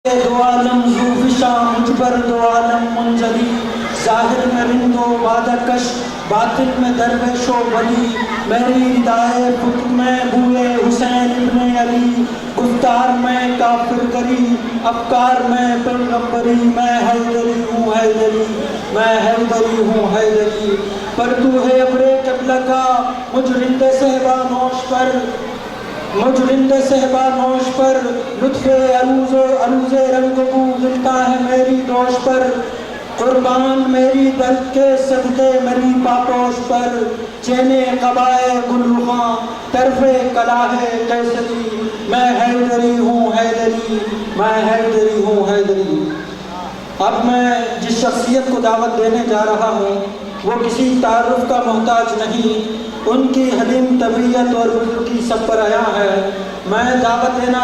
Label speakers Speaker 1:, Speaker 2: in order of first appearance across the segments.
Speaker 1: دو عالم ذوفشاں مجھ پر دو عالم منجلی، ظاہر میں رند و وعدہ کش باطن میں درویش و ولی، میری ردائے خود میں بوئے حسین ابن علی، گفتار میں کافر گری افکار میں پیغمبری، میں حیدری ہوں حیدری، میں حیدری ہوں حیدری، پر تو ہے ابرے قبلہ کا مجھ رند صحبہ نوش پر، مجھ رند صحبہ نوش پر، لطف عروض رنگ بو ملتا ہے میری دوش پر، قربان میری درد کے صدقے میری پاپوش پر، چینے قبائے گلرخاں طرف کلاہ کیسری، میں حیدری ہوں حیدری، میں حیدری ہوں حیدری۔ اب میں جس شخصیت کو دعوت دینے جا رہا ہوں وہ کسی تعارف کا محتاج نہیں، ان کی حلیم طبیعت اور بزرگی سب پر عیاں ہے۔ میں دعوت دینا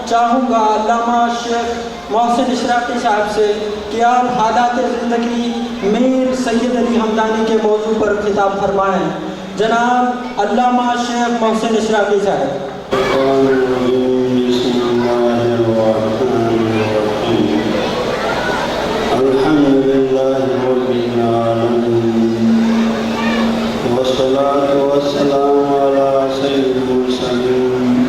Speaker 1: چاہوں گا علامہ شیخ محسن اشراقی صاحب سے کہ آپ حالات زندگی میر سید علی حمدانی کے موضوع پر خطاب فرمائیں۔ جناب علامہ شیخ محسن اشراقی صاحب۔
Speaker 2: الحمدللہ رب العالمین والصلاة والسلام علی سید المرسلین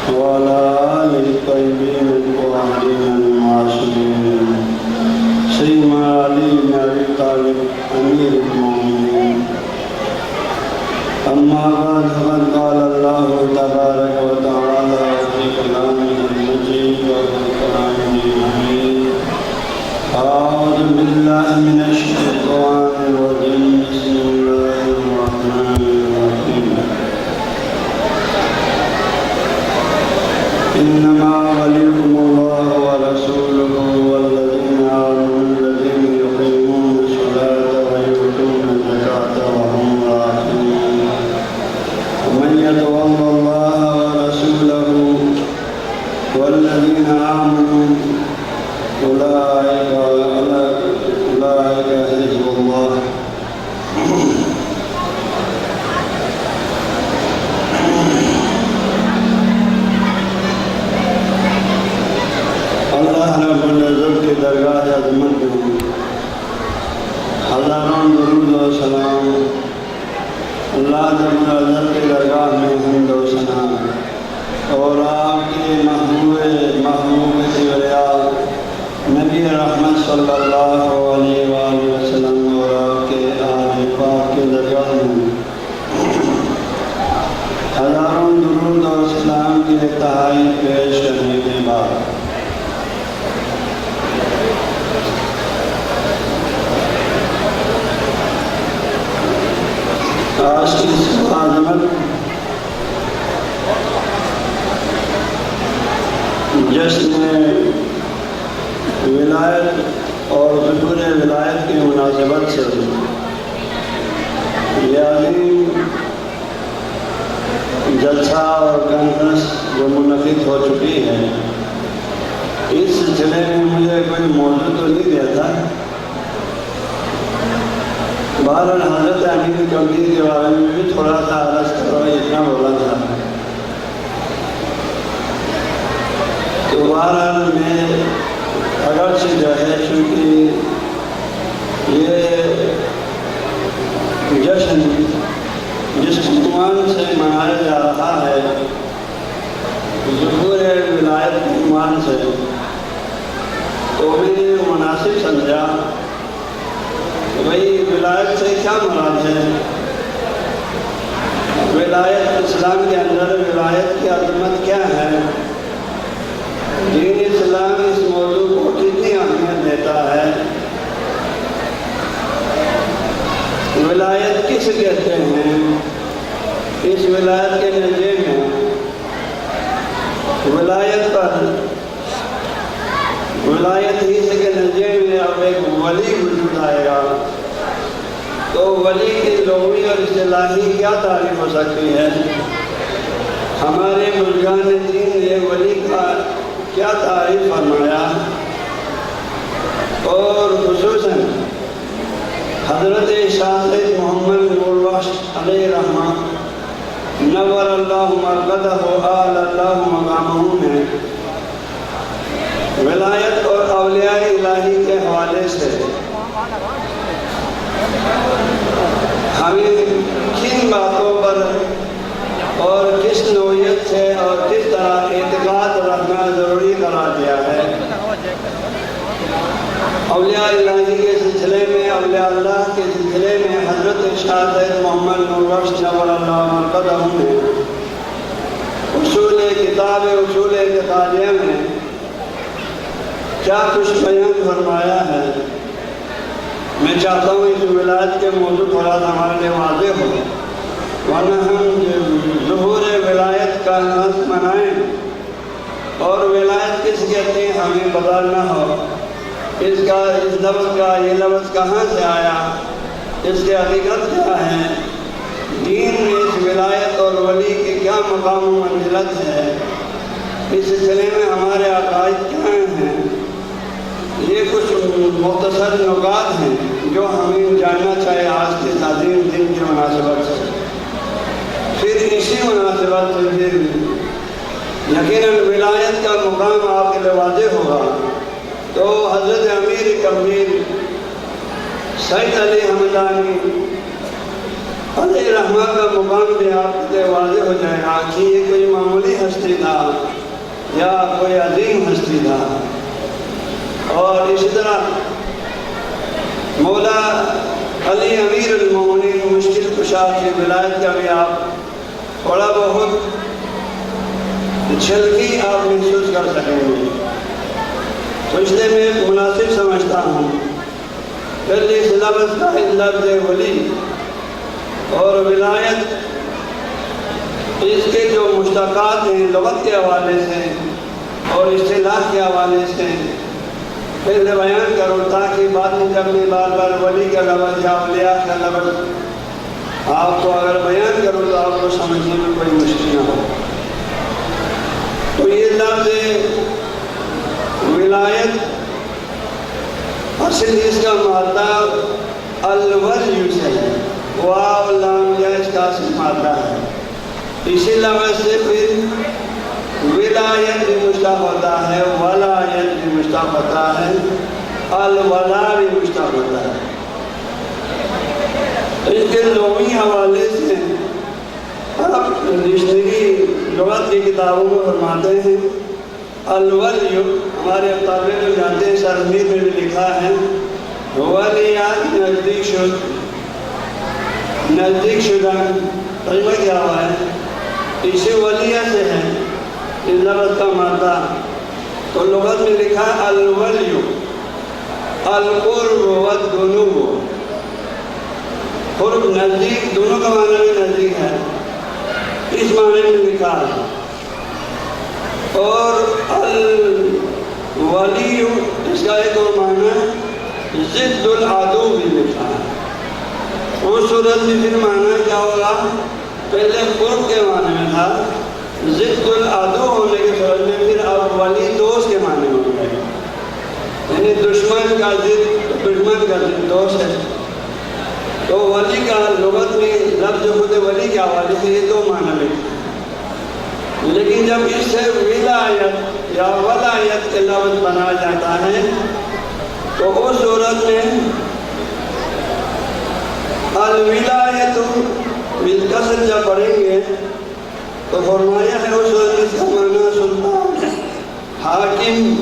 Speaker 2: وعلی آلہ الطیبین الطاہرین المعصومین سیدنا علی بن ابی طالب امیر المومنین۔ اما بعد فقد قال اللہ تبارک و تعالی فی کلامہ المجید و فرقانہ الحمید۔ اعوذ باللہ من الشیطان الرجیم، بسم اللہ الرحمن الرحیم۔ انما ولیکم اللہ ورسولہ والذین آمنوا الذین یقیمون الصلاة ویؤتون الزکاة وهم راکعون۔ ومن یتول اللہ ورسولہ والذین آمنوا اولئک حزب اللہ۔ اللہ رب العزت کی درگاہ عظمت میں ہزاروں درود و سلام، اللہ رب العزت کی درگاہ میں حمد و ثنا، اور آپ کے محبوب کبریا نبی رحمت صلی اللہ علیہ وآلہ وسلم اور آپ کے آل پاک کے درگاہ میں ہزاروں درود اور سلام کی انتہائی پیش کرنے کے بعد آج کی اس عظمت جشن ولایت اور ظہور ولایت کی مناسبت سے یہ عظیم جلسہ اور کانفرنس جو منعقد ہو چکی ہے، اس سلسلے میں مجھے کوئی موضوع تو نہیں دیا تھا۔ بہرحال حضرت امیر کبیر کے بارے میں بھی تھوڑا سا عرض کرو، اتنا بولا تھا۔ تو بہرحال میں اگرچہ جو ہے چونکہ یہ جشن جس عنوان سے منایا جا رہا ہے، ظہور ولایت کے عنوان سے، تو میں نے مناسب سمجھا کہ بھئی ولایت سے کیا مراد ہے۔ ولایت اسلام کے اندر ولایت کی عظمت کیا ہے، دین اسلام اس موضوع کو کتنی اہمیت دیتا ہے، ولایت کس کہتے ہیں، اس ولایت کے نتیجے میں ولایت پر ولایت ہی سے کے نتیجے میں اب ایک ولی وجود آئے گا، تو ولی کی لغوی اور اصطلاحی کیا تعریف ہو سکتی ہے۔ ہمارے بزرگان دین نے ولی کا کیا تعریف فرمایا، اور خصوصاً حضرت شاہد محمد نوربخش علیہ رحمہ نور اللہ مرقدہ و آل اللہ مقامہ میں ہمیں کن باتوں پر اور کس نوعیت سے اور کس طرح اعتقاد رکھنا ضروری قرار دیا ہے۔ اولیاء الہی کے سلسلے میں، اولیاء اللہ کے سلسلے میں حضرت شاہ محمد نوربخش نور اللہ مرکزہ نے اصول کتاب اصول اعتقادیہ میں کیا کچھ بیان فرمایا ہے، میں چاہتا ہوں اس ولایت کے موضوع تھوڑا سا ہمارے لیے واضح ہو، ورنہ ہم ظہور ولایت کا ناز منائیں اور ولایت کس کہتے ہیں ہمیں پتہ نہ ہو، اس لفظ کا یہ لفظ کہاں سے آیا، اس کی حقیقت کیا ہے، دین میں اس ولایت اور ولی کی کیا مقام و منزلت ہے، اس سلسلے میں ہمارے عقائد کیا ہیں، یہ کچھ مختصر نکات ہیں جو ہمیں جاننا چاہیے آج کے عظیم دن کی مناسبت سے۔ پھر اسی مناسبت سے پھر یقیناً ولایت کا مقام آپ کے لیے واضح ہوگا، تو حضرت امیر کبیر سید علی حمدانی علیہ رحمہ کا مقام بھی آپ کے لیے واضح ہو جائے گا کہ یہ کوئی معمولی ہستی تھا یا کوئی عظیم ہستی تھا۔ اور اسی طرح مولا علی امیر المومنین مشکل کشا کی ولایت کا بھی آپ تھوڑا بہت جھلکی آپ محسوس کر سکیں گے، تو اس لیے میں مناسب سمجھتا ہوں پہلے اس لفظ کا لفظ ولی اور ولایت اس کے جو مشتقات ہیں لغت کے حوالے سے اور اصطلاح کے حوالے سے پہلے بیان کروں، تاکہ بعد میں جب میں بار بار ولی کا لفظ یا اولیاء کا لفظ آپ کو اگر بیان کروں تو آپ کو سمجھنے میں کوئی مشکل نہ ہو۔ تو یہ لفظ ولایت اصل اس کا مادہ الولی سے ہے، واو لام یا اس کا اصل مادہ ہے، اسی لفظ سے پھر ولایت بھی مشتق ہوتا ہے، ولایت بھی مشتق ہوتا ہے، الولا بھی مشتق ہوتا ہے۔ اس کے لغوی حوالے سے آپ ڈکشنری لغت کی کتابوں میں فرماتے ہیں الولی، ہمارے طالب علم جانتے ہیں سرمیر میں بھی لکھا ہے ولیات نزدیک شدہ، ترجمہ کیا ہوا ہے اسی ولیہ سے ہے اس لفظ کا مادہ، تو لغت میں لکھا الولی القرب والدنو، قرب نزدیک، دونوں کا معنی بھی نزدیک ہے، اس معنی میں لکھا ہے۔ اور الولی اس کا ایک اور معنی ضد العدو بھی لکھا ہے۔ اس صورت میں پھر معنی کیا ہوگا، پہلے قرب کے معنی میں تھا، ضد العدو ہونے کے صورت میں پھر اب ولی دوست کے معنی میں ہو گئے، یعنی دشمن کا ضد، دشمن کا ضد دوست ہے۔ تو ولی کا لغت میں لفظ خود ولی کے حوالے سے یہ دو معنی لکھے، لیکن جب اس سے ولایت یا ولایت کے لفظ بنا جاتا ہے تو اس صورت میں الولایت بالکسر جب پڑھیں گے تو فرمایا ہے اس صورت اس کا معنی سلطان، حاکم،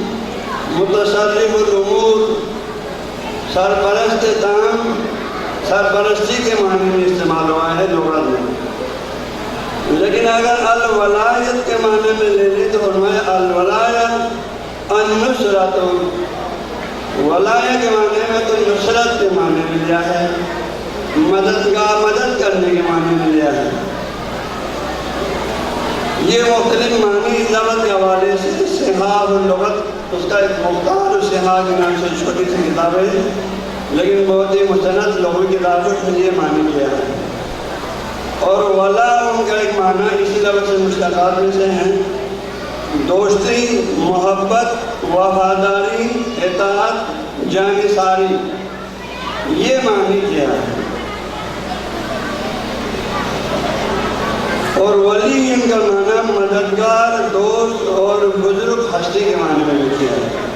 Speaker 2: متصرف الامور، سرپرست تام، سرپرستی کے معنی میں استعمال ہوا ہے لغت میں۔ لیکن اگر الولایت کے معنی میں لے لیں تو فرمایا الولایت النصرت، ولایت کے معنی میں تو نصرت کے معنی میں لیا ہے، مددگار، مدد کرنے کے معنی میں لیا ہے۔ یہ مختلف معنی لغت کے حوالے سے صحاح اللغت، اس کا ایک مختار صحاح کے نام سے چھوٹی سی کتاب ہے، لیکن بہت ہی مستند لغوی کتابوں میں یہ معنی کیا ہے۔ اور ولا ان کا ایک معنی اسی لفظ سے مشتقات میں سے ہیں دوستی، محبت، وفاداری، اطاعت، جانثاری، یہ معنی کیا ہے۔ اور ولی ان کا معنی مددگار، دوست اور بزرگ ہستی کے معنی میں کیا ہے۔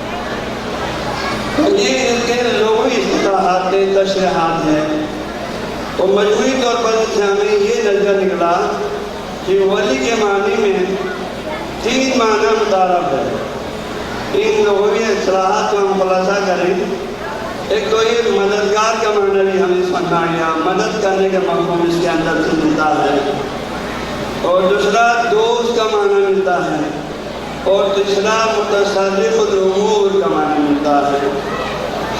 Speaker 2: یہ ان کے لغوی اصطلاحات تشریحات ہیں، تو مجموعی طور پر اس سے ہمیں یہ نظر نکلا کہ ولی کے معنی میں 3 معنی متعارف ہے۔ ان لغوی اصطلاحات کو ہم خلاصہ کریں، ایک تو یہ مددگار کا معنی بھی ہمیں سمجھ آیا، مدد کرنے کا مفہوم اس کے اندر سے ملتا ہے، اور دوسرا دوست کا معنی ملتا ہے، اور تیسرا متصرف الامور کا معنی ملتا ہے،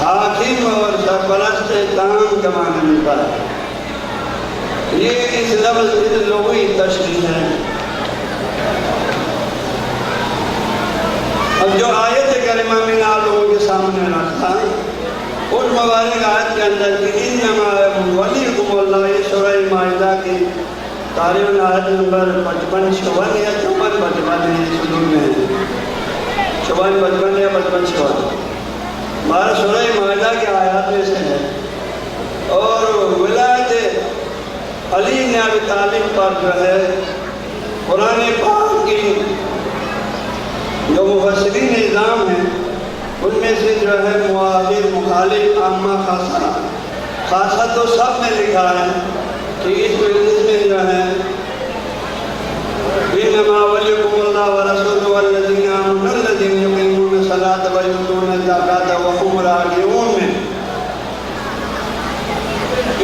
Speaker 2: حاکم اور سرپرست تام کا معنی ملتا ہے۔ یہ اس لفظ کی لغوی تشریح ہے۔ اب جو آیت کریمہ میں نے آپ لوگوں کے سامنے رکھا، اس مبارک آیت کے اندر کہ انما ولیکم اللہ، یہ سورہ مائدہ کی تقریباً آیت نمبر 55 یا 55 ہے، شروع میں ہے 55 یا 55 ہمارا سورہ مائدہ کے آیات میں سے ہے، اور ولایت علی بن ابی طالب پر جو ہے قرآن پاک کی جو مفسرین نظام ہیں ان میں سے جو ہے معاہد، مخالف، عامہ، خاصہ، خاصہ تو سب میں لکھا ہے کہ اس میں جو ہے انما ولیکم اللہ ورسولہ والذین آمنوا الذین یقیمون الصلاۃ ویؤتون الزکاۃ وهم راکعون میں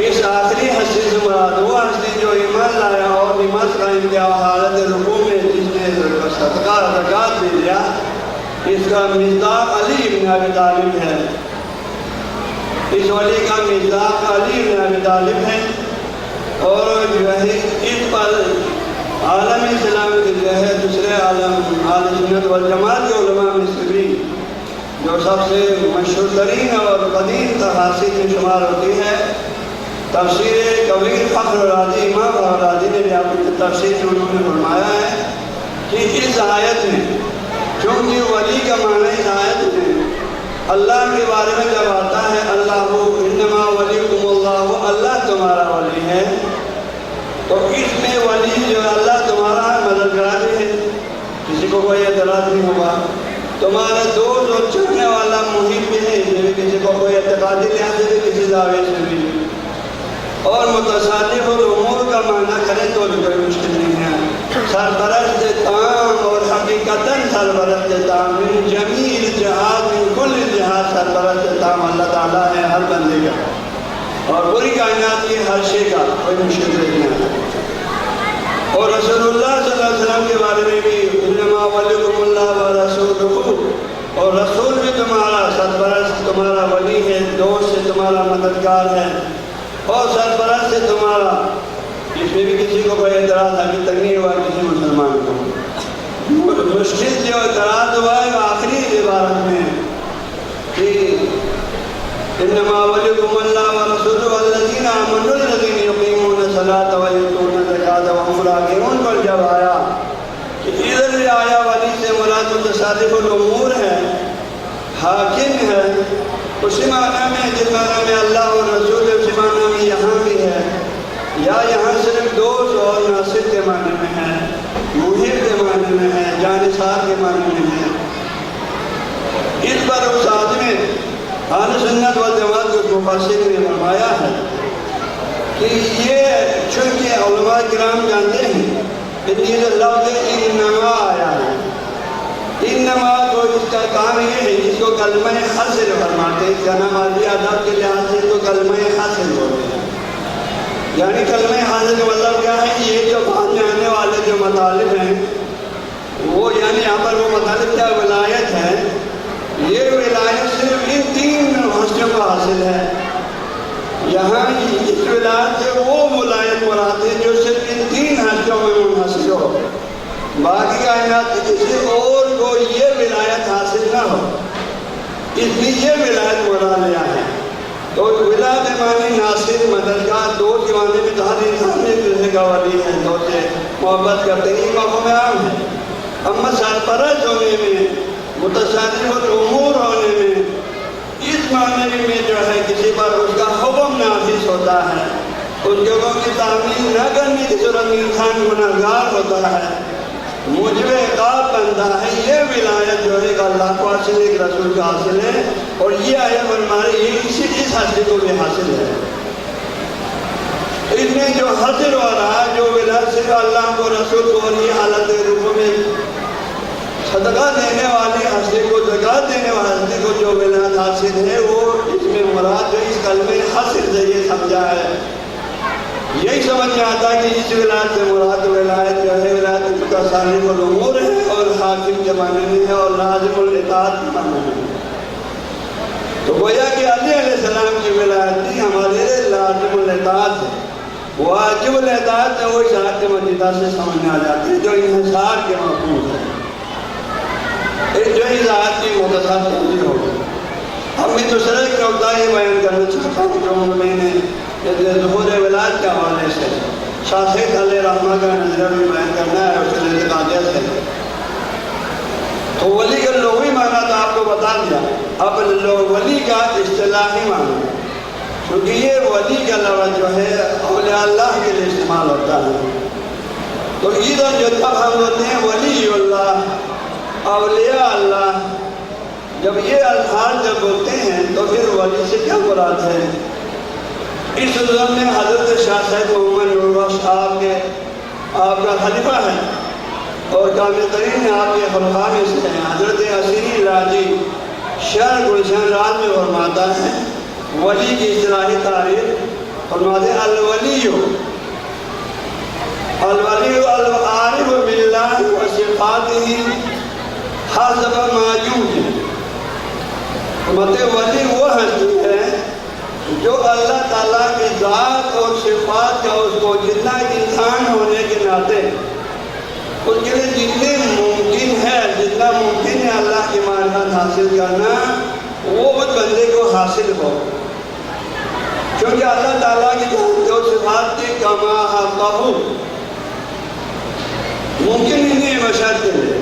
Speaker 2: اس آخری ہستی سے مراد وہ ہستی جو ایمان لایا اور نماز قائم کیا حالت رکوع میں، جس نے صدقہ زکوٰۃ بھی دیا، اس کا مصداق علی بن ابی طالب ہے۔ اس ولی کا مصداق علی بن ابی طالب ہے، اور جو ہے اس پر عالم اسلام کے جو ہے دوسرے عالم اہل سنت والجماعت کے علماء میں سے بھی جو سب سے مشہور ترین اور قدیم تفاسیر میں شمار ہوتی ہے، تفسیر کبیر فخر رازی امام رازی نے بھی اپنی تفسیر میں انہوں نے فرمایا ہے کہ اس آیت میں چونکہ ولی کا معنی اس آیت میں اللہ کے بارے میں جب آتا ہے اللہ انما ولیکم اللہ، اللہ تمہارا ولی ہے، تو اس میں ولی جو اللہ تمہارا مددگار ہے، کسی کو کوئی اعتراض نہیں ہوگا، تمہارا دوست اور چڑھنے والا محب بھی ہے، کسی کو کوئی اعتقادی لحاظ سے بھی، کسی دعوے سے بھی، اور متصادف الامور کا معنی کریں تو کوئی مشکل نہیں ہے، سرپرست تام، اور حقیقتاً سرپرست تام، من جمیع جہاد، من کل جہاد سرپرست تام اللہ تعالیٰ ہے ہر بندے کا اور پوری کائنات کی ہر شے کا، کوئی مشکل نہیں ہے۔ اور رسول اللہ صلی اللہ علیہ وسلم کے بارے میں بھی انما ولیکم اللہ ورسولہ، اور رسول بھی تمہارا سرپرست تمہارا ولی ہے، دوست سے تمہارا مددگار ہے، اور سرپرست سے تمہارا، اس میں بھی کسی کو کوئی اعتراض ابھی تک نہیں ہوا کسی مسلمان کو۔ مشکل جو اعتراض ہوا ہے وہ آخری عبارت میں کہ انما ولیکم اللہ ورسولہ والذین آمنوا الذین یقیمون الصلاۃ ویؤتون الزکاۃ وهم راکعون پر جب آیا کہ ادھر بھی آیا ولی سے مراد متصرف الامور ہے، حاکم ہے، اسی معنی میں جس معنی میں اللہ اور رسول اسی معنی میں یہاں بھی ہے، یا یہاں صرف دوست اور ناصر کے معنی میں ہے، محب کے معنی میں ہے، جانثار کے معنی میں ہے۔ اس پر اس آدمی اہل سنت والجماعت کو مفسر نے فرمایا ہے کہ یہ چونکہ علماء کرام جانتے ہیں کہ یہ لفظ انما آیا ہے، انما تو اس کا کام یہ ہے جس کو کلمہ حصر فرماتے ہیں، اس کا نام عربی ادب کے لحاظ سے تو کلمہ حصر ہوتے ہیں، یعنی کلمہ حصر کا مطلب کیا ہے، یہ جو بعد میں آنے والے جو مطالب ہیں وہ یعنی یہاں پر وہ مطالب کیا ولایت ہے، یہ ولایت صرف ان 3 ہستیوں کو حاصل ہے، یہاں اس ولایت سے وہ ولایت مراد ہے جو صرف ان 3 ہستیوں میں منحصر ہو، باقی کائنات کسی اور کو یہ ولایت حاصل نہ ہو، اس لیے یہ ولایت مراد لیا ہے۔ تو ولایت معنی ناصر، مددگار، دوست کے معنی میں تو ہر انسان ایک دوسرے کا ولی ہے، دوست سے محبت کرتے ہیں، یہ مفہوم عام ہے۔ اما سرپرست ہونے میں، متصرف الامور ہونے میں، اس معنی میں جو ہے کسی پر اس کا حکم نافذ ہوتا ہے، اس کے حکم کی تعمیل نہ کرنے کی صورت میں انسان گنہگار ہوتا ہے، موجب عقاب بنتا ہے، یہ ولایت جو ہے اللہ کو حاصل ہے، ایک رسول کو حاصل ہے، اور یہ آیت ہمارے یہ اس ہستی کو بھی حاصل ہے۔ اس میں جو حاصل ہو رہا جو ولایت صرف اللہ کو، رسول کو، اور یہ حالت روح میں صدقہ دینے والے ہستی کو، زکات دینے والے ہستی کو جو ولایت حاصل ہے، وہ اس میں مراد جو اس کلمے حاصل سے یہ سمجھا ہے۔ یہی سمجھ میں آتا ہے کہ اس ولایت سے مراد ولایت جو ہے ولایت متصرف الامور ہے، اور حاکم کے معنی میں ہے، اور لازم الاطاعت کے معنی میں ہے۔ تو گویا کہ علی علیہ السلام کی ولایت بھی ہمارے لازم الاطاعت ہے، واجب الاطاعت ہے، وہ اس آیت مجیدہ سے سمجھ میں آ جاتی ہے جو انحصار کے مفہوم ہے، جو اس آیت کی مختصر تفسیر ہوگی۔ اب میں دوسرے ایک نقطہ یہ بیان کرنا چاہتا ہوں جو میں نے ظہور-e-ولایت کے حوالے سے شاہ سید علیہ رحمہ کا نظریہ بھی بیان کرنا ہے اس کے اعتقادیت سے۔ تو ولی کا لغوی معنی تو آپ کو بتا دیا، اب ولی کا اصطلاحی معنی، کیونکہ یہ ولی کا لفظ جو ہے اولیاء اللہ کے لیے استعمال ہوتا ہے۔ تو ادھر جو تب ہم ہوتے ہیں ولی اللہ، اولیاء اللہ، جب یہ الفاظ جب بولتے ہیں تو پھر ولی سے کیا مراد ہے؟ اس صورت میں حضرت شاہ سید محمد نوربخش آپ کا خلیفہ ہے اور کامل ترین آپ کے خلفاء میں سے ہیں۔ حضرت عصیری راجی شرح گلشن راز میں فرماتا ہے ولی کی اصطلاحی تعریف فرماتے ہیں الولی العارف باللہ و صفاتہ حسب ما یمکن۔ مطلب ولی وہ ہستی ہے جو اللہ تعالیٰ کی ذات اور صفات کا اس کو جتنا انسان ہونے کے ناطے اس کے لیے جتنے ممکن ہے اللہ کی معرفت حاصل کرنا، وہ اس بندے کو حاصل ہو، کیونکہ اللہ تعالیٰ کی ذات اور صفات کی کما حقہ ممکن ہی نہیں بشر کے لیے،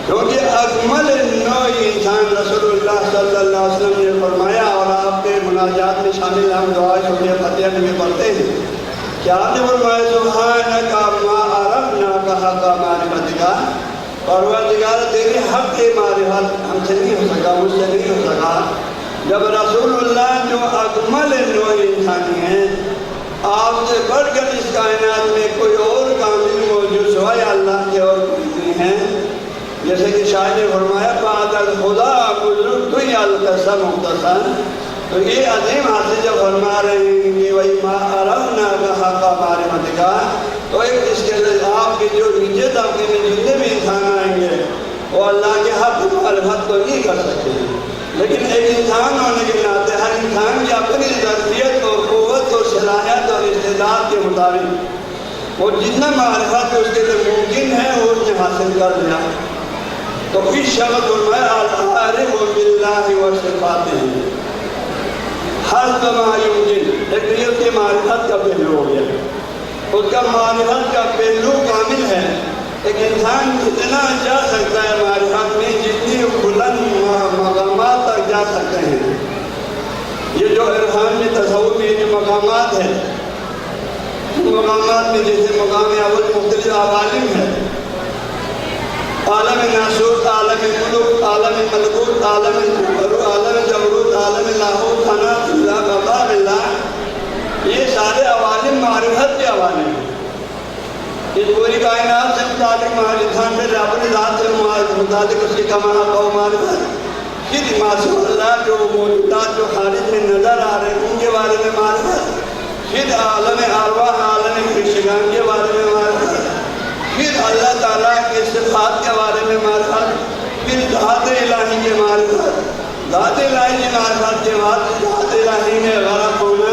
Speaker 2: کیونکہ اکمل نوع انسان رسول اللہ صلی اللہ علیہ وسلم نے فرمایا، اور آپ کے مناجات میں شامل ہم دعا سورہ فاتحہ میں پڑھتے ہیں کہ آپ نے فرمایا سبحانک ما عرفناک حق معرفتک، پروردگار تیرے حق کی معرفت ہم سے نہیں ہو سکا، مجھ سے نہیں ہو سکا، جب رسول اللہ جو اکمل نوع انسانی ہیں، آپ سے بڑھ کر اس کائنات میں کوئی اور کامل موجود سوائے اللہ کے اور کوئی نہیں ہے۔ جیسے کہ شاید نے فرمایا بعد الخدا بزرگ تو ہی القصہ مختصر، تو یہ عظیم حاصل جب فرما رہے ہیں کہ وہی ما عرفناک حق معرفتک، تو ایک اس کے لیے آپ کے جو نیچے طبقے میں جتنے بھی انسان آئیں گے وہ اللہ کے حق معرفت تو نہیں کر سکتے، لیکن ایک انسان ہونے کے ناطے ہر انسان کی اپنی ظرفیت اور قوت اور صلاحیت اور استعداد کے مطابق وہ جتنا معرفت اس کے لیے ممکن ہے وہ اس نے حاصل کر لیا۔ تو اس شخص فرمایا العارف باللہ و صفاتہ حسب ما یمکن، ایک یہ اس کی معرفت کا پہلو ہو گیا، اس کا معرفت کا پہلو کامل ہے۔ ایک انسان جتنا جا سکتا ہے معرفت میں، جتنی بلند مقامات تک جا سکتے ہیں، یہ جو عرفان میں تصور میں جو مقامات ہیں، مقامات میں جیسے مقام اول مختلف عوالم ہے، عالم ناسوت، عالم ملک، عالم ملکوت، عالم جبروت، عالم لاہوت، خنات اللہ، بقاء اللہ، یہ سارے عوالم معرفت کے عوالم ہیں۔ اس پوری کائنات سے متعلق انسان سے اپنی ذات سے متعلق اس کی کمال و معرفت، پھر معصوم اللہ جو موجودات جو خارج میں نظر آ رہے ہیں ان کے بارے میں معرفت، پھر عالم ارواح، عالم فرشتگان کے بارے میں معرفت، پھر اللہ تعالیٰ کے صفات کے بارے میں معرفت، پھر ذات الہی کے معرفت، ذات الہی کی معرفت کے بعد ذات الہی میں غرق ہونا،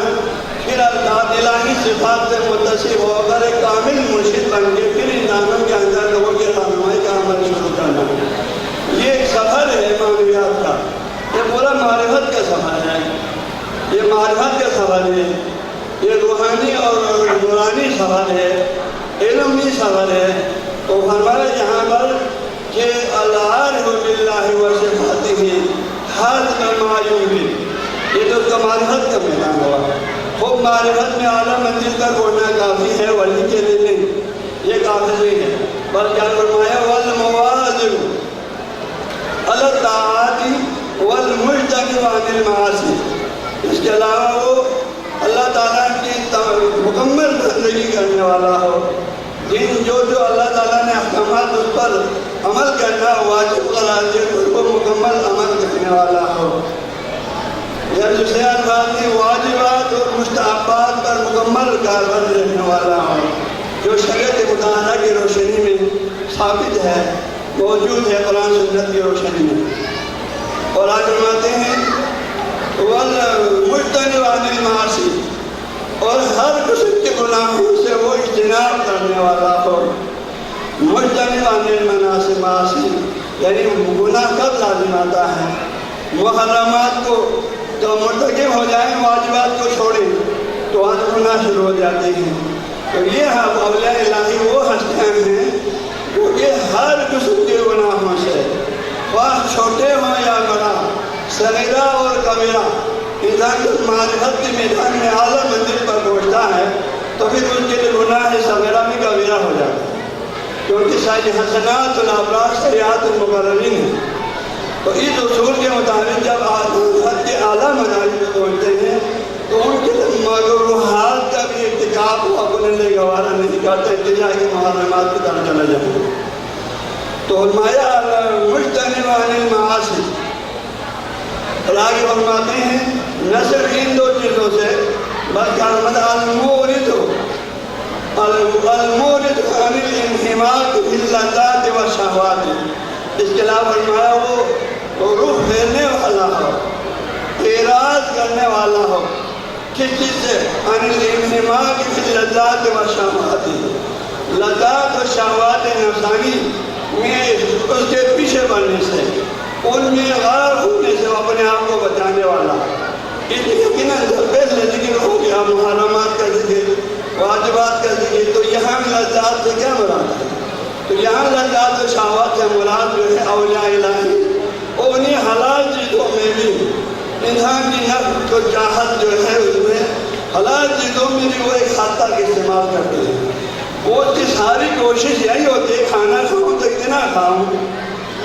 Speaker 2: پھر ذات الہی صفات سے متصف ہو کر ایک کامل مرشد بن کے پھر انسانوں کے اندر لوگوں کی رہنمائی کا عمل شروع کرنا۔ یہ ایک سفر ہے معنویات کا، یہ پورا معرفت کا سفر ہے، یہ معرفت کا سفر ہے، یہ روحانی اور نورانی سفر ہے، علمی سفر ہے۔ تو فرمایا یہاں پر کہ العارف باللہ و صفاتہ حسب ما یمکن، یہ تو اس کا معرفت کا میدان ہوا۔ خوب معرفت میں اعلیٰ منزل تک ہونا کافی ہے، ولی کے لیے نہیں، یہ کافی نہیں ہے، بلکہ فرمایا والمواظب علی کرنے والا ہو، جو اللہ تعالیٰ نے احکامات اس پر عمل کرنا واجب قرار دے اس کو مکمل عمل کرنے والا ہو، یا دوسرے الفاظ میں واجبات اور مستحبات پر مکمل کاربند رہنے والا ہو، جو شریعت مطالعہ کی روشنی میں ثابت ہے، موجود ہے قرآن سنت کی روشنی میں۔ اور آج فرماتے ہیں والمجتنب عن المعاصی، اور ہر قسم کے گناہوں سے وہ اجتناب کرنے والا ہو۔ مجتنب عن المعاصی یعنی گناہ کب لازم آتا ہے؟ محرمات کو جو مرتکب ہو جائیں، واجبات کو چھوڑیں تو آج گناہ شروع ہو جاتے ہیں۔ تو یہ اولیاء الہی وہ ہستیاں ہیں جو کہ ہر قسم کے گناہوں سے، خواہ چھوٹے ہوں یا بڑا، صغیرہ اور کبیرہ، انسان جب معرفت کے میدان میں اعلیٰ منزل پر پہنچتا ہے تو پھر ان کے لیے گناہ صغیرہ میں کبیرہ ہو جاتا ہے، کیونکہ ساری حسنات الابرار سیئات المقررین ہیں۔ تو اس اصول کے مطابق جب حد کے اعلیٰ منازل پہ پہنچتے ہیں تو ان کے مکروہات کا بھی ارتکاب وہ اپنے لیے گوارا نہیں کرتے، اتجاہ کے محرمات کی طرف چلے جائیں۔ تو فرمایا مجتنب عن المعاصی، اور آگے فرماتے ہیں نہ صرف ان دو چیزوں سے بلکہ المورد عن الانحماق فی اللذات والشہوات، اس کے علاوہ فرمایا وہ روح پھیرنے والا ہو، اعراض کرنے والا ہو، کس چیز سے؟ عن الانحماق فی اللذات والشہوات، لذات اور شہوات نفسانی میں اس کے پیچھے بڑھنے سے، ان میں غرق ہونے سے اپنے آپ کو بچانے والا۔ یقیناً پہلے ذکر ہو گیا محرمات کا ذکر، واجبات کا ذکر، تو یہاں لذات سے کیا مراد ہے؟ تو یہاں لذات و شہوات سے مراد جو ہے اولیاء الہی، اور انہیں حلال چیزوں میں بھی انسان کی نفس کو چاہت جو ہے اس میں حلال چیزوں میں بھی وہ ایک حد تک استعمال کرتے ہیں۔ وہ اس کی ساری کوشش یہی ہوتی ہے کھانا کھاؤں تو اتنا کھاؤں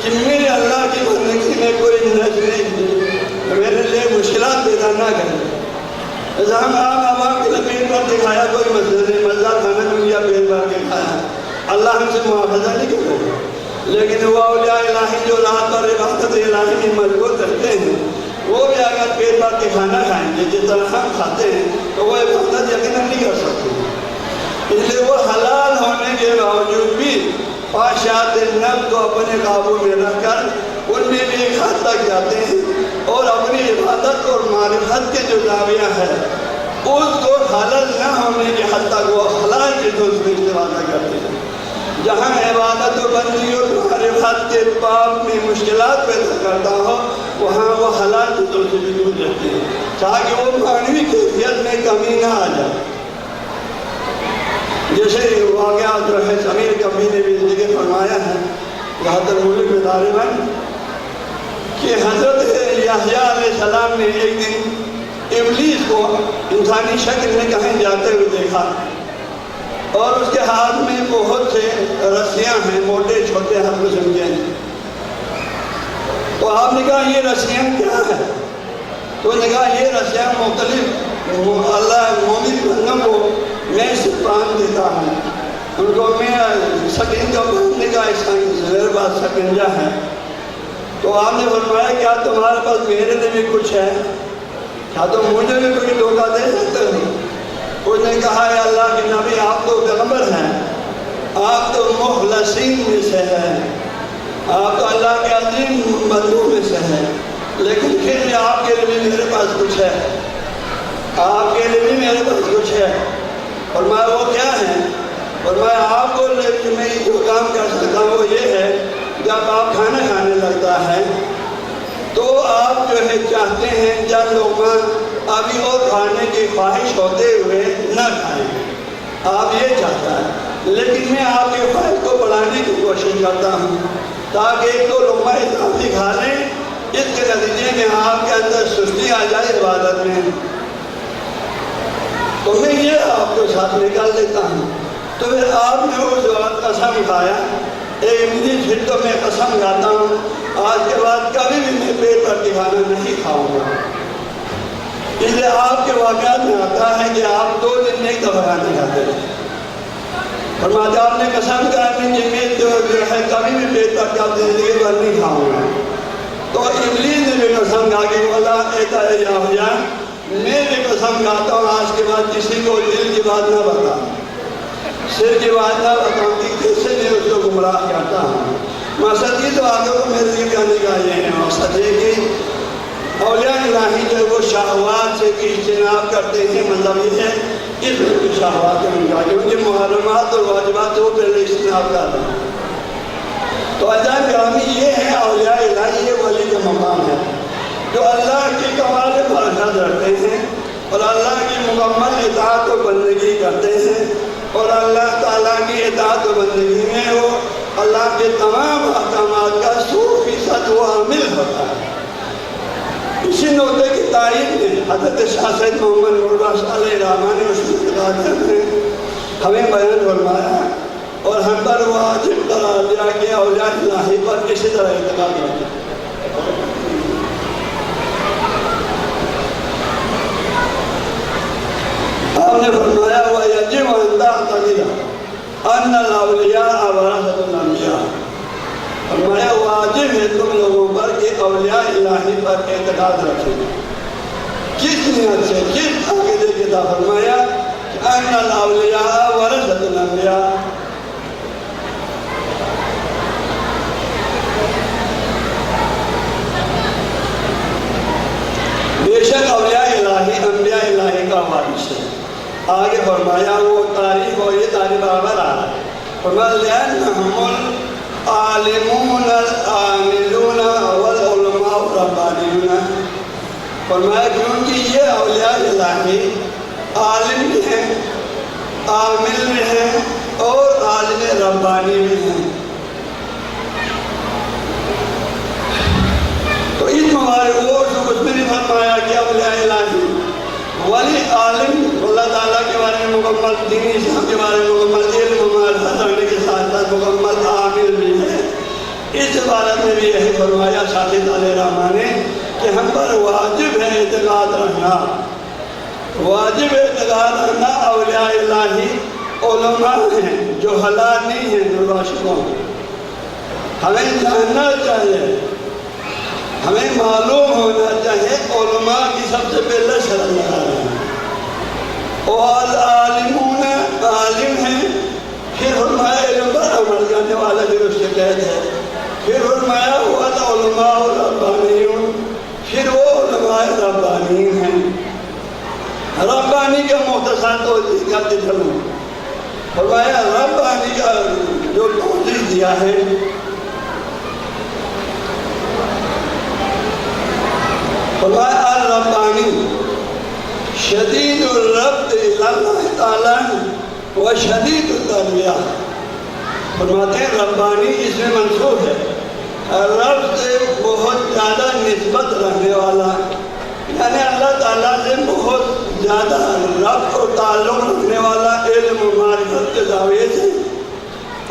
Speaker 2: کہ میرے اللہ کی بندگی میں کوئی نظر میرے لیے مشکلات پیدا نہ کرے۔ ایسا ہم عوام کے پیٹ پر دکھایا کوئی مسئلہ نہیں، مزہ کھانا دوں یا پیٹ بھر کے کھایا، اللہ ہم سے معاوضہ نہیں کرے، لیکن وہ اولیاء الہی جو رات پر عبادت الہی میں مشغول رہتے ہیں وہ بھی اگر پیٹ بھر کے کھانا کھائیں گے جس طرح ہم کھاتے ہیں تو وہ عبادت یقیناً نہیں کر سکتے، اس لیے وہ حلال ہونے کے باوجود بھی خواہشات نفس کو اپنے قابو میں رکھ کر ان میں بھی ایک حد تک جاتے ہیں اور اپنی عبادت اور معرفت کے جو زاویہ ہے اس کو حلال نہ ہونے کے حد تک وہ حلال چیزوں سے استفادہ کرتے ہیں۔ جہاں عبادت و بندگی اور معرفت کے باب میں مشکلات پیدا کرتا ہو وہاں وہ حلال چیزوں سے بھی دور رہتے ہیں تاکہ وہ معنوی کیفیت میں کمی نہ آ جائے۔ جیسے واقعات جو ہے امیر کبیر نے بھی ذکر فرمایا ہے حضرت ملک میں طالباً کہ حضرت یحییٰ علیہ السلام نے ایک دن ابلیس کو انسانی شکل میں کہیں جاتے ہوئے دیکھا اور اس کے ہاتھ میں بہت سے رسیاں ہیں، موٹے چھوٹے ہر قسم کے ہیں۔ تو آپ نے کہا یہ رسیاں کیا ہیں؟ تو نے کہا یہ رسیاں مختلف اللہ مومن بندوں کو میں اسے باندھ دیتا ہوں، ان کو میں سکنجا باندھنے کا میرے پاس سکنجا ہے۔ تو آپ نے فرمایا کیا تمہارے پاس میرے لیے بھی کچھ ہے؟ کیا تم مجھے بھی کوئی دھوکہ دے سکتے ہو؟ اس نے کہا ہے اللہ کے نبی آپ تو پیغمبر ہیں، آپ تو مخلصین میں سے ہیں، آپ تو اللہ کے عظیم بندوں میں سے ہیں، لیکن پھر بھی آپ کے لیے بھی میرے پاس کچھ ہے، آپ کے لیے بھی میرے پاس کچھ ہے۔ فرمایا وہ کیا ہے؟ فرمایا آپ کو میں جو کام کر سکتا ہوں وہ یہ ہے جب آپ کھانا کھانے لگتا ہے تو آپ جو ہے چاہتے ہیں جب لوگ ابھی اور کھانے کی خواہش ہوتے ہوئے نہ کھائیں، آپ یہ چاہتا ہے، لیکن میں آپ کے خواہش کو بڑھانے کی کوشش کرتا ہوں تاکہ ایک دو لقمہ اضافی کھا لیں، اس کے نتیجے میں آپ کے اندر سستی آ جائے عبادت میں، تو میں یہ آپ کے ساتھ نکال لیتا ہوں۔ تو پھر آپ نے اس وقت قسم کھایا، پھر تو میں قسم کھاتا ہوں آج کے بعد کبھی بھی میں پیٹ بھر کے کھانا نہیں کھاؤں گا۔ اس لیے آپ کے واقعات میں آتا ہے کہ آپ 2 دن میں ایک دفعہ کھانے کھاتے ہیں، فرماتے آپ نے قسم کھائی کہ میں جو ہے کبھی بھی پیٹ تک جب زندگی بھر نہیں کھاؤں گا. تو ابلیس نے بھی قسم کھا کہ اللہ ایتا ہے یا ہو جائے میں بھی قسم کھاتا ہوں آج کے بعد کسی کو دل کی بات نہ بتا, سر کی بات نہ بتاؤں کہ کیسے میں اس کو گمراہ کرتا ہوں. مقصد یہ تو آگے کو میرے لیے کہنے کا یہ ہے, مقصد ہے کہ اولیاء الہی جو وہ شہوات سے اجتناب کرتے ہیں, مطلب یہ ہے اس میں کی شہوات ان کا, کیونکہ محرمات اور واجبات وہ پہلے اجتناب کر رہے ہیں. تو عزیزان گرامی یہ ہے اولیاء الہی, یہ ولی کا مقام ہے جو اللہ کی کمال برکت رکھتے ہیں اور اللہ کی مکمل اطاعت و بندگی کرتے ہیں, اور اللہ تعالیٰ کی اطاعت و بندگی میں وہ اللہ کے تمام احکامات کا 100% وہ عامل ہوتا ہے. اسی نقطے کی تائید میں حضرت شاہ سید محمد نوربخشیہ علیہ الرحمٰن نے اس میں ہمیں بیان فرمایا اور ہم پر واجب قرار دیا کہ اولیاء الہی پر کسی طرح اعتقاد رکھیں. آپ نے فرمایا وَيَجِبُ أَن تَعْتَقِدَ أَنَّ الْأَوْلِيَاءَ وَرَثَةُ الْأَنْبِيَاءِ. فرمایا واجب ہے تم لوگوں پر کہ اولیاء الہی پر اعتقاد رکھیں. کس نیت سے, کس عقیدے کے ساتھ؟ فرمایا کہ أَنَّ الْأَوْلِيَاءَ وَرَثَةُ الْأَنْبِيَاءِ. بے شک اولیاء الہی انبیاء الہی کا وارث ہے. آگے فرمایا وہ تعریف اور یہ تعریف برابر آ رہا ہے. فرمایا لِأَنَّهُمُ الْعَالِمُونَ الْعَامِلُونَ وَالْعُلَمَاءُ الرَّبَّانِيُّونَ. فرمایا کیونکہ یہ اولیاء الہی عالم بھی ہیں, عامل بھی ہیں اور عالم ربانی بھی ہیں. تو اس مبارک وہ اس میں نہیں فرمایا کہ اولیاء الہی ولی عالم اللہ تعالیٰ کے بارے میں مکمل, دین اسلام کے بارے میں مکمل علم و معرفت رکھنے کے ساتھ ساتھ مکمل عامل بھی ہے. اس عبارت میں بھی یہی فرمایا شاہد علیہ الرحمٰن نے کہ ہم پر واجب ہے اعتقاد رکھنا, واجب اعتقاد رکھنا اولیاء الہی علماء ہیں جو حلال نہیں ہیں نوربخشوں. ہمیں جاننا چاہیے, ہمیں معلوم ہونا چاہیے علماء کی سب سے پہلے شرط لگا رہے ہیں. اور عالمون عالم ہیں, پھر فرمایا علم پر عمل کرنے والا پھر اس سے قید ہے. پھر فرمایا علماء ربانیون, پھر وہ علماء ربانی ہیں. ربانی کا مختصر توضیح کرتے چلوں. فرمایا ربانی کا جو توضیح دیا ہے فرمایا الربانی شدید الربط الی اللہ تعالی و شدید التربیہ. فرماتے ہیں ربانی اس میں منصوب ہے رب سے بہت زیادہ نسبت رکھنے والا, یعنی اللہ تعالیٰ سے بہت زیادہ ربط اور تعلق رکھنے والا علم و معرفت کے زاویے سے,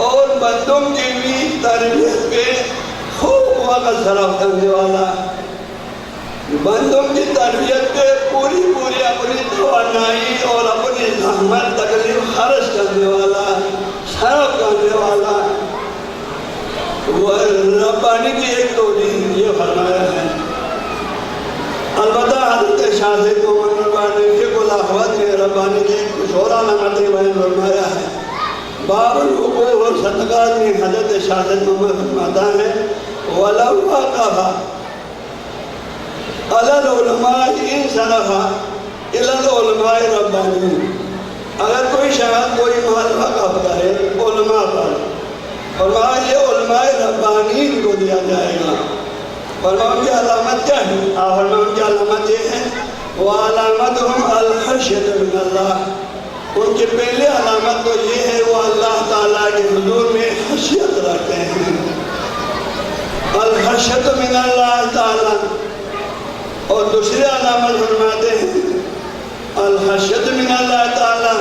Speaker 2: اور بندوں کی بھی تربیت پہ خوب وقت صرف کرنے والا, بندوں کی تربیت پہ پوری اپنی توانائی اور اپنی زحمت تکلیف خرچ کرنے والا, صرف کرنے والا. وہ ربانی کی ایک توجیہ یہ فرمایا ہے. البتہ حضرت شاہ سید محمد نوربخشیہ نے فقہ الاخوات میں ربانی کی کچھ اور علامتیں بیان فرمایا ہے. باب الحقوق اور صدقات میں حضرت شاہ سید محمد فرماتا ہے وَلَوْ وَقَفَ عَلَى الْعُلَمَاءِ إِنْ صَرَفَ إِلَى الْعُلَمَاءِ رَبَّانِيِّينَ. اگر کوئی شخص کوئی مال وقف کرے علماء پر, فرمایا یہ علماء ربانین کو دیا جائے گا. فرمایا ان کی علامت کیا ہے؟ فرمایا ان کی علامت یہ ہے وَعَلَامَتُهُمْ الْخَشْيَةُ مِنَ اللَّهِ. ان کی پہلے علامت تو یہ ہے وہ اللہ تعالیٰ کے حضور میں خشیت رکھتے ہیں. الخشیۃ من اللہ تعالیٰ. اور دوسری علامت فرماتے ہیں الخشیۃ من اللہ تعالیٰ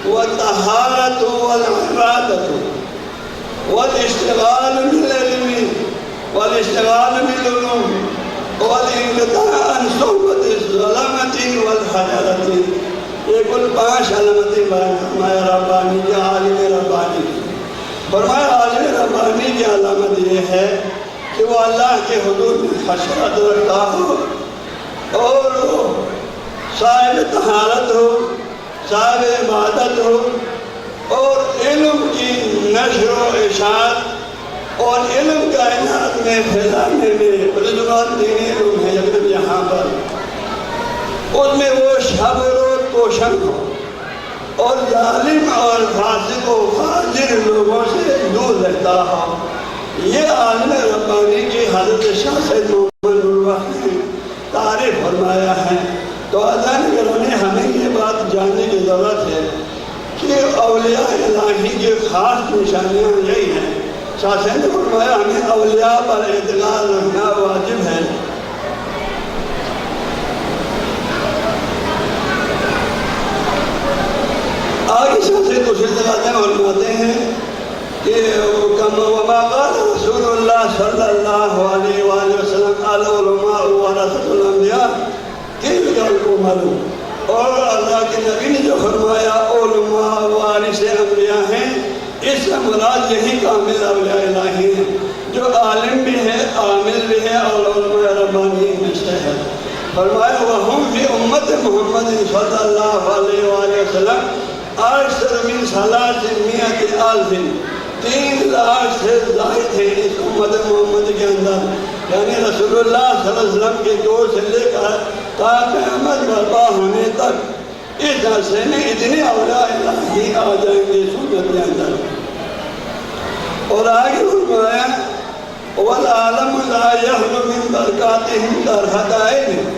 Speaker 2: والطہارۃ والعبادۃ والاشتغال بالعلم والاشتغال بالعلوم والانقطاع عن صحبۃ الظلمۃ والحجرۃ یہ کل 5 علامتیں فرمایا ربانی کی، عالم ربانی کی۔ فرمایا عالم ربانی کی علامت یہ ہے کہ وہ اللہ کے حدود میں خشیت رکھتا ہو اور وہ صاحب طہارت ہو، صاحب عبادت ہو، اور علم کی نشر و اشاعت اور علم کائنات میں پھیلانے میں رجوعات دینی علم ہے یکدم یہاں پر، اس میں وہ شب روز کوشن ہو اور ظالم اور فاسق و فاجر لوگوں سے دور رہتا ہو۔ یہ عالم ربانی کی حضرت شاہ سید محمد نوربخشی نے تعریف فرمایا ہے۔ تو اذان گرامی ہمیں یہ بات جاننے کی ضرورت ہے کہ اولیاء الہی کی خاص نشانیاں یہی ہیں۔ شاہ سید نے فرمایا ہمیں اولیاء پر اعتقاد رکھنا واجب ہے۔ آگے شاہ سید اسی طرح فرماتے ہیں کہ وما قال رسول اللہ صلی اللہ علیہ وآلہ وسلم العلماء ورثۃ الانبیاء کیف کو معلوم، اور اللہ کے نبی نے جو فرمایا علماء وارث انبیاء ہیں، اس سے مراد یہی کامل اولیاء الہی ہیں جو عالم بھی ہے، عامل بھی ہے اور علماء ربانی میں سے ہے۔ فرمایا وہم فی امت محمد صلی اللہ علیہ وآلہ وسلم اکثر من 300,000 3 لاکھ سے زائد ہیں اس امت محمد کے اندر، یعنی رسول اللہ صلی اللہ علیہ وسلم کے دور سے لے کر تا قیامت برپا ہونے تک اس عرصے میں اتنے اولیاء الہی آ جائیں گے سنت کے اندر۔ اور آگے فرمایا والعالم لا يخلو من برکاتہم طرفۃ عین،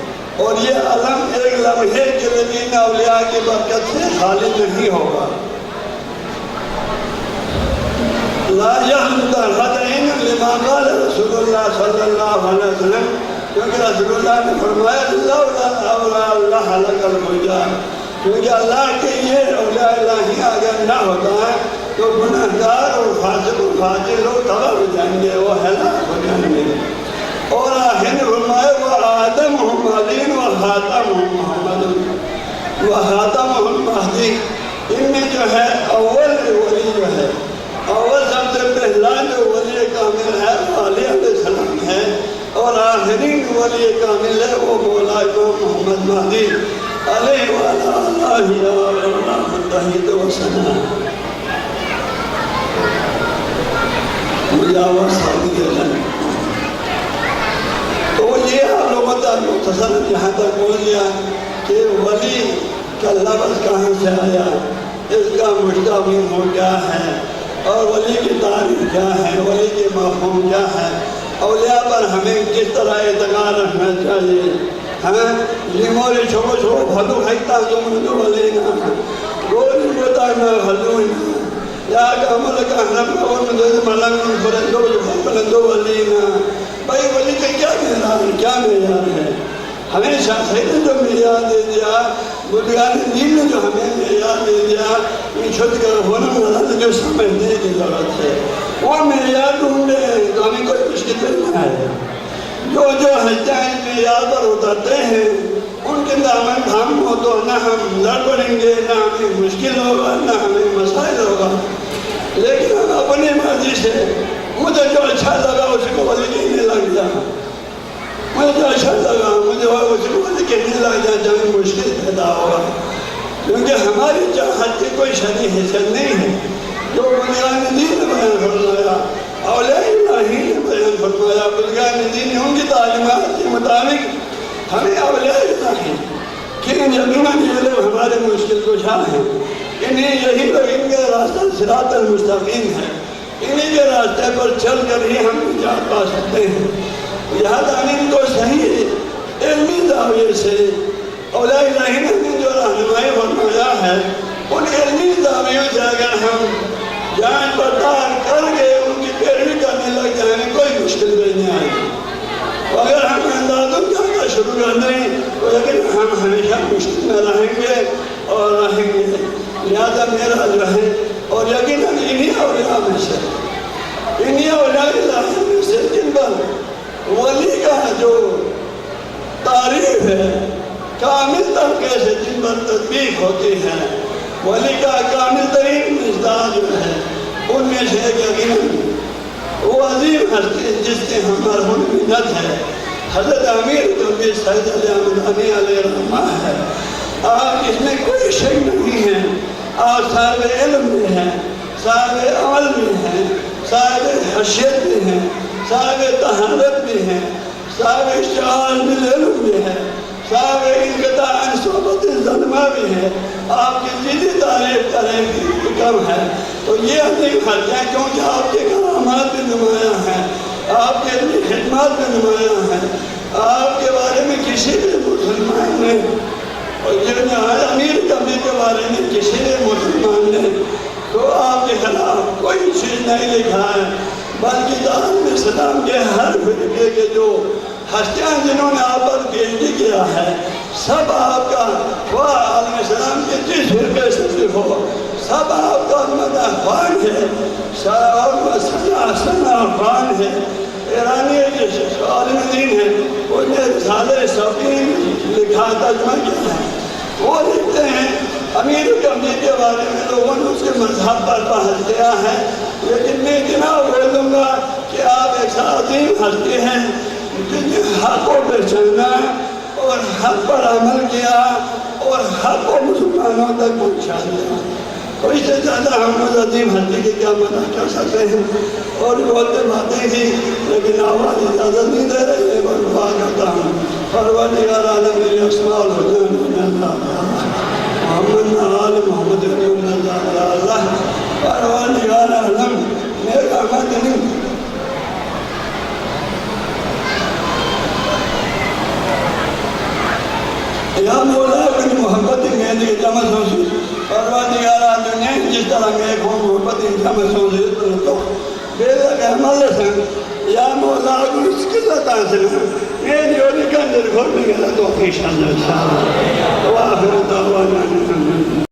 Speaker 2: اور یہ علم ایک لمحے کے لیے ان اولیاء کی برکت سے خالی نہیں ہوگا۔ لا يخلو طرفۃ عین لما قال رسول اللہ صلی اللہ علیہ وسلم، کیونکہ رسول اللہ نے فرمایا اللہ خلق الفجار، کیونکہ اللہ کے یہ اولیاء الہی اگر نہ ہوتا ہے تو گناہگار اور فاسق و فاجر لوگ تباہ ہو جائیں گے، وہ ہلاک ہو جائیں گے۔ اور آخر نے فرمایا وہ آدم علی و خاتم محمد و خاتم المہدی، ان میں جو ہے اول ولی جو ہے، اول سب سے پہلا جو ولی کامل ہے وہ علی علیہ السلام ہے، اور آخرین ولی کامل ہے وہ مولا امام محمد مہدی علیہ وآلہ تحید و ثنا۔ مجھے آواز ساتھی کرنا، تو یہ آپ لوگوں تک مختصر یہاں تک بول گیا کہ ولی کا لفظ کہاں سے آیا، اس کا مشتمل ہو کیا ہے، اور ولی کی تعریف کیا ہے، ولی کے مفہوم کیا ہے، اولیاء پر ہمیں کس طرح اعتقاد رکھنا چاہیے۔ ہاں لیموری چھوڑو چھوڑو بھلو کھائیتا جو مندو ولی نا روز بتا میں بھلو یا عمل کا حرم کا وہ مندو ملنگ فرندو جو فرندو ولی نا، بھائی ولی کا کیا معیار، کیا معیار ہے؟ ہمیں شاہ سید نے جو معیار دے دیا، بزرگان دین نے جو ہمیں معیار دے دیا، ان چھت کر ہونا والا جو سمجھنے کی ضرورت ہے، وہ معیار ڈھونڈے تو ہمیں کوئی مشکل نہیں ہے۔ جو حجائیں معیار پر اترتے ہیں ان کے دامن ہم ہو تو نہ ہم لڑ پڑیں گے، نہ ہمیں مشکل ہوگا، نہ ہمیں مسائل ہوگا، لیکن ہم اپنی مرضی سے مجھے جو اچھا لگا اسی کو ولی کہنے لگ جا، مجھے جو اچھا لگا مجھے اسی کو ولی کہنے لگ جا، جب مشکل پیدا ہوگا، کیونکہ ہماری چاہت کی کوئی شرعی حیثیت نہیں ہے۔ جو بزرگان دین نے بیان فرمایا، اولیاء الہی نے بیان فرمایا، بزرگان دین نے ان کی تعلیمات کے مطابق ہمیں اولیاء الہی کہ یقیناً یہ لوگ ہمارے مشکل کشا ہیں، انہیں یہی لوگ ان کا راستہ صراط المستقیم ہے، انہیں کے راستے پر چل کر ہی ہم نجات پا سکتے ہیں۔ لہٰذا ان کو صحیح علمی زاویے سے اولیاء الہی نے جو رہنمائی فرمایا ہے ان علمی زاویوں سے اگر ہم جان پڑتال کر کے ان کی پیروی کرنے لگ جائیں کوئی مشکل نہیں آئے گی، اگر ہم اندازوں کرنا شروع کر دیں تو لیکن ہم ہمیشہ مشکل میں رہیں گے اور رہیں گے۔ لہٰذا میرا جو ہے اور یقیناً انہی اولیاء میں سے، انہی اولیاء الہی میں سے جن پر ولی کا جو تعریف ہے کامل طریقے سے جن پر تطبیق ہوتی ہے، ولی کا کامل ترین مزداد جو ہے ان میں سے ایک یقیناً وہ عظیم ہستی جس کے ہم مرہون منت ہے، حضرت امیر کبیر سید حمدانی علیہ رحمہ ہے۔ آپ اس میں کوئی شک نہیں ہے، آپ صاحب علم بھی ہیں، صاحب عمل بھی ہیں، صاحب حشیت بھی ہیں، صاحب طہارت بھی ہیں، صاحب اشتغال بالعلم بھی ہیں، صاحب انقطاع عن صحبت الظلمہ بھی ہے۔ آپ کی جتنی تعریف کریں گی کم ہے۔ تو یہ عظیم حق ہے کیونکہ آپ کے کرامات بھی نمایاں ہیں، آپ کے خدمات بھی نمایاں ہیں۔ آپ کے بارے میں کسی بھی مسلمان نے، اور یہ امیر کبیر کے بارے میں کسی بھی مسلمان نے تو آپ کے خلاف کوئی چیز نہیں لکھا ہے، بلکہ عالم اسلام کے ہر فرقے کے جو ہستیاں جنہوں نے آپ پر پیشگی کیا ہے، سب آپ کا خواہ عالم اسلام کے جس فرقے سے ہو، سب آپ کا مدح خوان ہے، اور سنا خوان ہے۔ ایرانی جو عالم دین ہے وہ نے رسالہ صوفی لکھا ترجمہ کیا ہے، وہ لکھتے ہیں امیر کبیر کے بارے میں لوگوں نے اس کے مذہب پر بحث کیا ہے، لیکن میں اتنا بولوں گا کہ آپ ایک عظیم ہستی ہیں جن نے حق کو پہچانا اور حق پر عمل کیا اور حق کو مسلمانوں تک پہنچا دیا۔ اور اس سے زیادہ ہم اس عظیم ہستی کی کیا مدح کر سکتے ہیں؟ اور بولتے باتیں تھی لیکن آواز اجازت نہیں دے رہی ہے، میں دعا کرتا ہوں پروردگار عالم میری اسماء الحسن محمد آل محمد اللہ پروردگار عالم میرا مدنی یا مولا اپنی محبت میں نے جمع سوچی پروردگار عالم نے جس طرح میں کو محبت جمع سوچی تو بیدہ کہ عمل سن یا مولا اس کی ذات حاصل ہے میری اور نکندر گھر میں گیا تو اپنی شاندر شاہ وآخر دعوانا